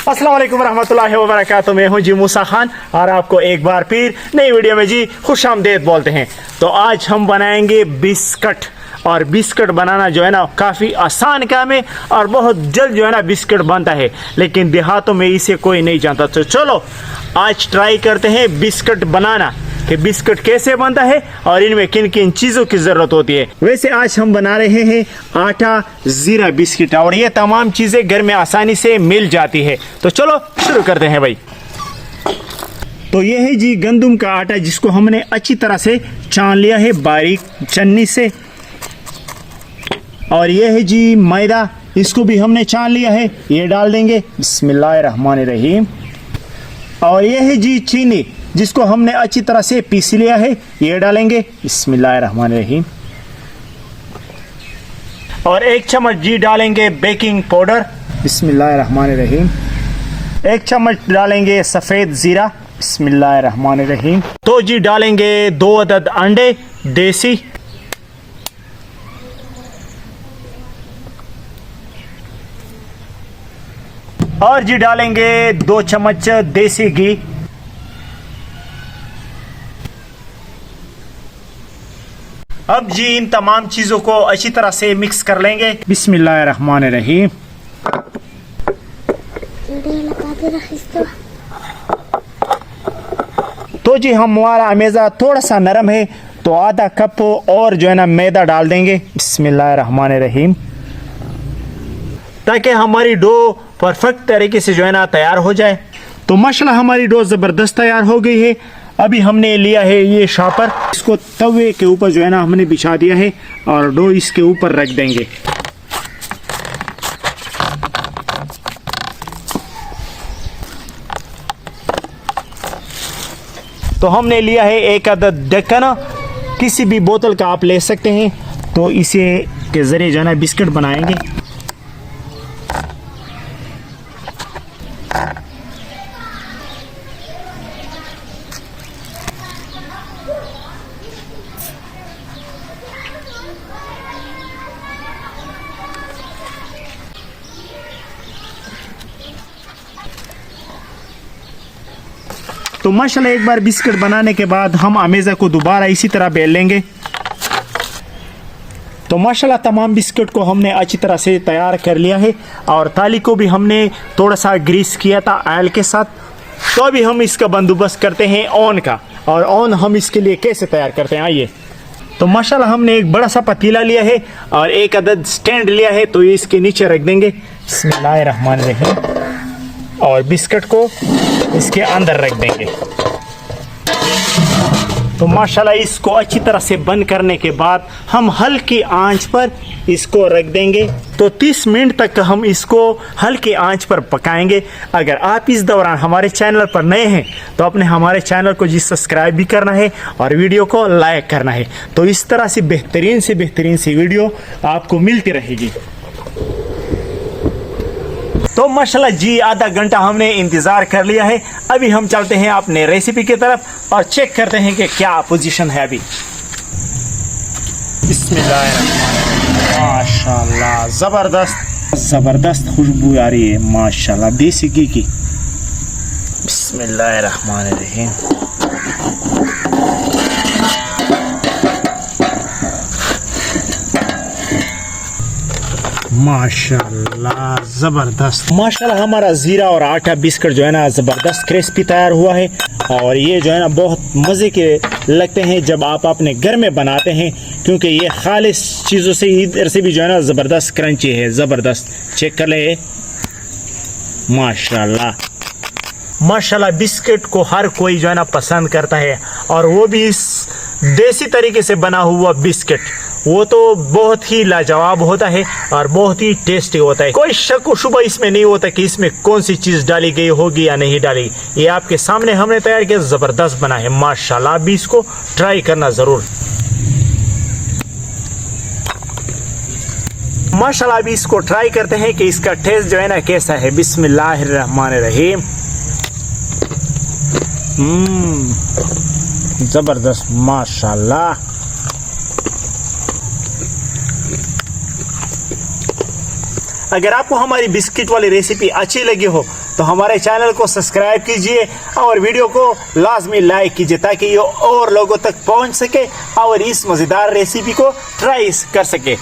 अस्सलाम वालेकुम रहमतुल्लाहि व बरकातुहू। मैं हूं जी मूसा खान और आपको एक बार फिर नई वीडियो में जी खुशामदीद बोलते हैं। तो आज हम बनाएंगे बिस्किट और बिस्किट बनाना जो है ना काफ़ी आसान काम है और बहुत जल्द जो है ना बिस्किट बनता है, लेकिन देहातों में इसे कोई नहीं जानता। तो चलो आज ट्राई करते हैं बिस्किट बनाना कि बिस्किट कैसे बनता है और इनमें किन किन चीज़ों की ज़रूरत होती है। वैसे आज हम बना रहे हैं आटा ज़ीरा बिस्किट और ये तमाम चीज़ें घर में आसानी से मिल जाती है। तो चलो शुरू करते हैं भाई। तो ये है जी गंदम का आटा जिसको हमने अच्छी तरह से छान लिया है बारीक छन्नी से, और ये है जी मैदा, इसको भी हमने छान लिया है, ये डाल देंगे बिस्मिल्लाहिर्रहमानिर्रहीम। और ये है जी चीनी जिसको हमने अच्छी तरह से पीस लिया है, ये डालेंगे बिस्मिल्लाहिर्रहमानिर्रहीम। और एक चम्मच जी डालेंगे बेकिंग पाउडर बिस्मिल्लाहिर्रहमानिर्रहीम। एक चम्मच डालेंगे सफ़ेद ज़ीरा बिस्मिल्लाहिर्रहमानिर्रहीम। तो जी डालेंगे 2 अदद अंडे देसी, और जी डालेंगे 2 चम्मच देसी घी। अब जी इन तमाम चीज़ों को अच्छी तरह से मिक्स कर लेंगे बिस्मिल्लाहिर्रहमानिर्रहीम। तो जी हमारा मैदा थोड़ा सा नरम है तो आधा कप और जो है ना मैदा डाल देंगे बिस्मिल्लाहिर्रहमानिर्रहीम, ताकि हमारी डो परफेक्ट तरीके से जो है ना तैयार हो जाए। तो माशाल्लाह हमारी डो ज़बरदस्त तैयार हो गई है। अभी हमने लिया है ये शापर, इसको तवे के ऊपर जो है ना हमने बिछा दिया है और डो इसके ऊपर रख देंगे। तो हमने लिया है 1 अदद ढक्कन, किसी भी बोतल का आप ले सकते हैं। तो इसे के ज़रिए जो है ना बिस्किट बनाएंगे। तो माशाल्लाह एक बार बिस्किट बनाने के बाद हम अमेज़ा को दोबारा इसी तरह बेल लेंगे। तो माशाल्लाह तमाम बिस्किट को हमने अच्छी तरह से तैयार कर लिया है और थाली को भी हमने थोड़ा सा ग्रीस किया था ऑयल के साथ। तो अभी हम इसका बंदोबस्त करते हैं ओवन का, और ओवन हम इसके लिए कैसे तैयार करते हैं आइए। तो माशाल्लाह हमने एक बड़ा सा पतीला लिया है और 1 अदद स्टैंड लिया है, तो ये इसके नीचे रख देंगे बिस्मिल्लाहिर्रहमानिर्रहीम और बिस्किट को इसके अंदर रख देंगे। तो माशाल्लाह इसको अच्छी तरह से बंद करने के बाद हम हल्की आंच पर इसको रख देंगे। तो 30 मिनट तक हम इसको हल्की आंच पर पकाएंगे। अगर आप इस दौरान हमारे चैनल पर नए हैं तो अपने हमारे चैनल को जी सब्सक्राइब भी करना है और वीडियो को लाइक करना है। तो इस तरह से बेहतरीन सी वीडियो आपको मिलती रहेगी। तो माशाल्लाह जी आधा घंटा हमने इंतज़ार कर लिया है। अभी हम चलते हैं अपने रेसिपी की तरफ और चेक करते हैं कि क्या पोजीशन है अभी। बिस्मिल्लाहिर्रहमानिर्रहीम। माशाल्लाह ज़बरदस्त खुशबू आ रही है माशाल्लाह देसी घी की। बिस्मिल्लाहिर्रहमानिर्रहीम। माशाल्लाह ज़बरदस्त। माशाल्लाह हमारा ज़ीरा और आटा बिस्किट जो है ना ज़बरदस्त क्रिस्पी तैयार हुआ है और ये जो है ना बहुत मज़े के लगते हैं जब आप अपने घर में बनाते हैं, क्योंकि ये खालिस चीज़ों से इधर से भी जो है ना ज़बरदस्त क्रंची है, ज़बरदस्त। चेक कर ले माशाल्लाह बिस्किट को हर कोई जो है ना पसंद करता है, और वो भी इस देसी तरीके से बना हुआ बिस्किट वो तो बहुत ही लाजवाब होता है और बहुत ही टेस्टी होता है। कोई शक व शुबा इसमें नहीं होता कि इसमें कौन सी चीज़ डाली गई होगी या नहीं डाली। ये आपके सामने हमने तैयार किया, ज़बरदस्त बना है माशाल्लाह। अभी इसको ट्राई करना ज़रूर। माशाल्लाह अभी इसको ट्राई करते हैं कि इसका टेस्ट जो है ना कैसा है। बिस्मिल्लाहिर्रहमानिर्रहीम। ज़बरदस्त माशाल्लाह। अगर आपको हमारी बिस्किट वाली रेसिपी अच्छी लगी हो तो हमारे चैनल को सब्सक्राइब कीजिए और वीडियो को लाजमी लाइक कीजिए ताकि ये और लोगों तक पहुंच सके और इस मज़ेदार रेसिपी को ट्राई कर सके।